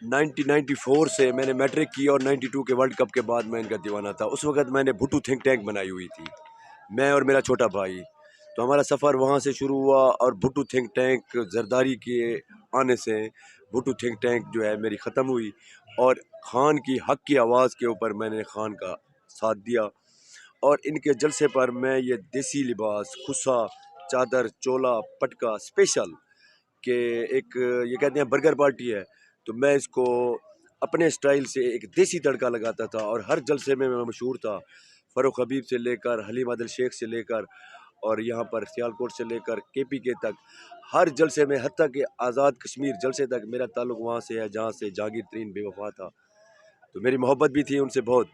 1994 سے میں نے میٹرک کی اور 92 کے ورلڈ کپ کے بعد میں ان کا دیوانہ تھا۔ اس وقت میں نے بھٹو تھنک ٹینک بنائی ہوئی تھی، میں اور میرا چھوٹا بھائی۔ تو ہمارا سفر وہاں سے شروع ہوا اور بھٹو تھنک ٹینک زرداری کے آنے سے بھٹو تھنک ٹینک جو ہے میری ختم ہوئی، اور خان کی حق کی آواز کے اوپر میں نے خان کا ساتھ دیا، اور ان کے جلسے پر میں یہ دیسی لباس خصا، چادر، چولا، پٹکا اسپیشل کہ ایک یہ کہتے ہیں برگر پارٹی ہے، تو میں اس کو اپنے سٹائل سے ایک دیسی تڑکا لگاتا تھا، اور ہر جلسے میں مشہور تھا۔ فاروق حبیب سے لے کر حلیم عادل شیخ سے لے کر اور یہاں پر سیالکوٹ سے لے کر کے پی کے تک، ہر جلسے میں، حتیٰ کہ آزاد کشمیر جلسے تک میرا تعلق وہاں سے ہے جہاں سے جہانگیر ترین بے وفا تھا، تو میری محبت بھی تھی ان سے بہت۔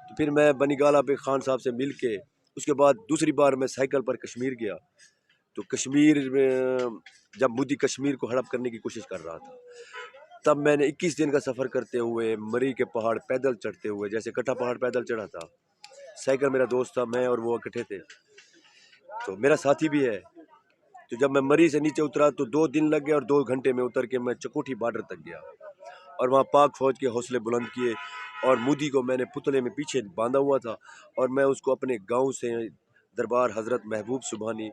تو پھر میں بنی گالہ پہ خان صاحب سے مل کے اس کے بعد دوسری بار میں سائیکل پر کشمیر گیا، تو کشمیر میں جب مودی کشمیر کو ہڑپ کرنے کی کوشش کر رہا تھا، تب میں نے 21 دن کا سفر کرتے ہوئے مری کے پہاڑ پیدل چڑھتے ہوئے، جیسے کٹھا پہاڑ پیدل چڑھا تھا، سائیکل میرا دوست تھا، میں اور وہ اکٹھے تھے، تو میرا ساتھی بھی ہے۔ تو جب میں مری سے نیچے اترا تو 2 دن لگ گئے، اور 2 گھنٹے میں اتر کے میں چکوٹھی بارڈر تک گیا، اور وہاں پاک فوج کے حوصلے بلند کیے، اور مودی کو میں نے پتلے میں پیچھے باندھا ہوا تھا، اور میں اس کو اپنے گاؤں سے دربار حضرت محبوب سبحانی،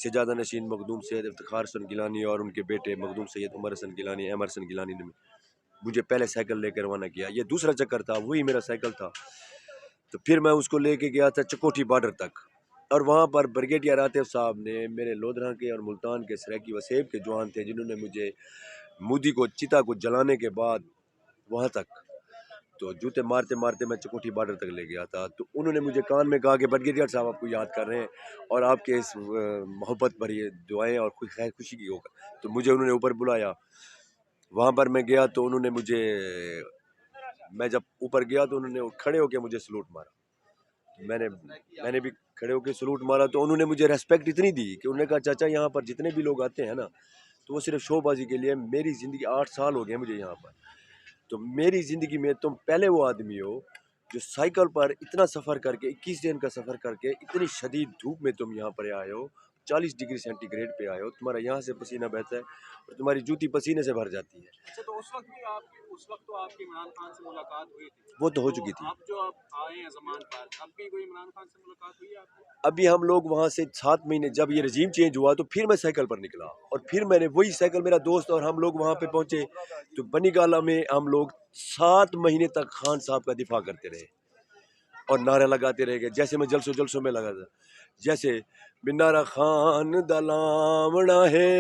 سجادہ نشین مخدوم سید افتخار حسن گیلانی اور ان کے بیٹے مخدوم سید عمر حسن گیلانی، احمد حسن گیلانی نے مجھے پہلے سائیکل لے کے روانہ کیا۔ یہ دوسرا چکر تھا، وہی میرا سائیکل تھا۔ تو پھر میں اس کو لے کے گیا تھا چکوٹھی بارڈر تک، اور وہاں پر بریگیڈیئر عاطف صاحب نے میرے لودھرا کے اور ملتان کے سریکی وسیب کے جوان تھے، جنہوں نے مجھے مودی کو چتا کو جلانے کے بعد وہاں تک، تو جوتے مارتے مارتے میں چکوٹھی بارڈر تک لے گیا تھا۔ تو انہوں نے مجھے کان میں کہا کہ بریگیڈیئر صاحب آپ کو یاد کر رہے ہیں، اور آپ کے اس محبت پر یہ دعائیں اور خیر خوشی کی ہوگا۔ تو مجھے انہوں نے اوپر بلایا، وہاں پر میں گیا تو انہوں نے مجھے، میں جب اوپر گیا تو انہوں نے کھڑے ہو کے مجھے سلوٹ مارا، میں نے بھی کھڑے ہو کے سلوٹ مارا، تو انہوں نے مجھے ریسپیکٹ اتنی دی کہ انہوں نے کہا چاچا یہاں پر جتنے بھی لوگ آتے ہیں نا، تو وہ صرف شو بازی کے لیے، میری زندگی 8 سال ہو گئے مجھے یہاں پر، تو میری زندگی میں تم پہلے وہ آدمی ہو جو سائیکل پر اتنا سفر کر کے، 21 دن کا سفر کر کے، اتنی شدید دھوپ میں تم یہاں پر آئے ہو، 40 ڈگری سینٹی گریڈ پہ آئے ہو، تمہارا یہاں سے پسینہ بہتا ہے اور تمہاری جوتی پسینے سے بھر جاتی ہے۔ اچھا، تو اس وقت تو آپ کی عمران خان سے ملاقات ہوئی تھی، وہ تو ہو چکی تھی۔ اب جو آپ آئے ہیں زمان پر، اب بھی کوئی عمران خان سے ملاقات ہوئی ہے آپ کی؟ ابھی ہم لوگ وہاں سے 7 مہینے، جب یہ رجیم چینج ہوا تو پھر میں سائیکل پر نکلا، اور پھر میں نے وہی سائیکل، میرا دوست اور ہم لوگ وہاں پہ پہنچے، تو بنی گالہ میں ہم لوگ 7 مہینے تک خان صاحب کا دفاع کرتے رہے اور نعرے لگاتے رہ گئے، جیسے میں جلسوں میں لگا تھا، جیسے بنارا خان دلامنا ہے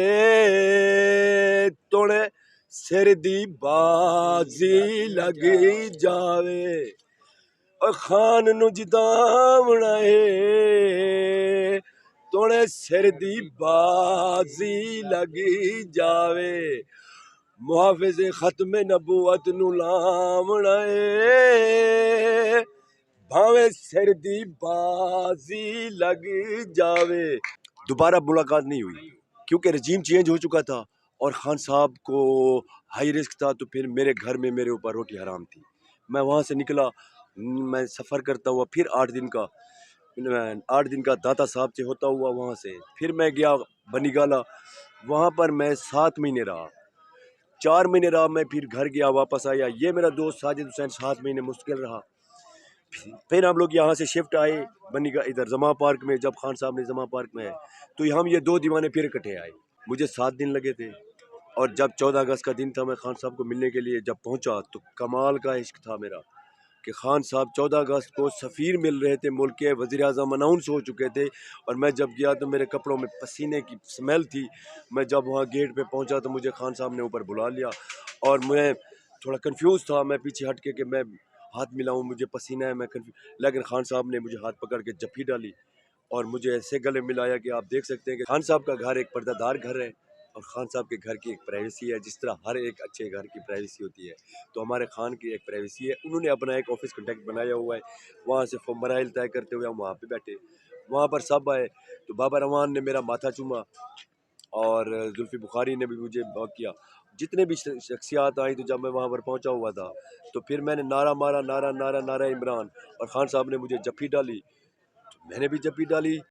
توڑے سر دی بازی لگ جاوے، اور خان نو جداونا ہے توڑے سر دی بازی لگ جاوے، محافظ ختم نبوت نو لامنا ہے بھاوے سر دی بازی لگ جاوے۔ دوبارہ ملاقات نہیں ہوئی کیونکہ رجیم چینج ہو چکا تھا، اور خان صاحب کو ہائی رسک تھا، تو پھر میرے گھر میں میرے اوپر روٹی حرام تھی۔ میں وہاں سے نکلا، میں سفر کرتا ہوا، پھر 8 دن کا داتا صاحب سے ہوتا ہوا وہاں سے پھر میں گیا بنی گالہ، وہاں پر میں 7 مہینے رہا، 4 مہینے رہا، میں پھر گھر گیا، واپس آیا، یہ میرا دوست ساجد حسین 7 مہینے مستقل رہا۔ پھر ہم لوگ یہاں سے شفٹ آئے بنی گالہ ادھر زماں پارک میں، جب خان صاحب نے زماں پارک میں ہے، تو ہم یہ 2 دیوانے پھر اکٹھے آئے، مجھے 7 دن لگے تھے، اور جب 14 اگست کا دن تھا، میں خان صاحب کو ملنے کے لیے جب پہنچا تو کمال کا عشق تھا میرا کہ خان صاحب 14 اگست کو سفیر مل رہے تھے، ملک کے وزیر اعظم اناؤنس ہو چکے تھے، اور میں جب گیا تو میرے کپڑوں میں پسینے کی سمیل تھی۔ میں جب وہاں گیٹ پہ پہنچا تو مجھے خان صاحب نے اوپر بلا لیا، اور میں تھوڑا کنفیوز تھا، میں پیچھے ہٹ کے کہ میں ہاتھ ملاؤں، مجھے پسینہ ہے، میں لیکن خان صاحب نے مجھے ہاتھ پکڑ کے جپھی ڈالی اور مجھے ایسے گلے ملایا کہ آپ دیکھ سکتے ہیں کہ خان صاحب کا گھر ایک پردہ دار گھر ہے، اور خان صاحب کے گھر کی ایک پرائیویسی ہے، جس طرح ہر ایک اچھے گھر کی پرائیویسی ہوتی ہے، تو ہمارے خان کی ایک پرائیویسی ہے۔ انہوں نے اپنا ایک آفس کنٹیکٹ بنایا ہوا ہے، وہاں سے مراحل طے کرتے ہوئے ہم وہاں پہ بیٹھے، وہاں پر سب آئے، تو بابا روان نے میرا ماتھا چوما، اور زلفی بخاری نے بھی مجھے بہت کیا، جتنے بھی شخصیات آئیں، تو جب میں وہاں پر پہنچا ہوا تھا تو پھر میں نے نعرہ مارا، نعرہ عمران، اور خان صاحب نے مجھے جپھی ڈالی، تو میں نے بھی جپھی ڈالی۔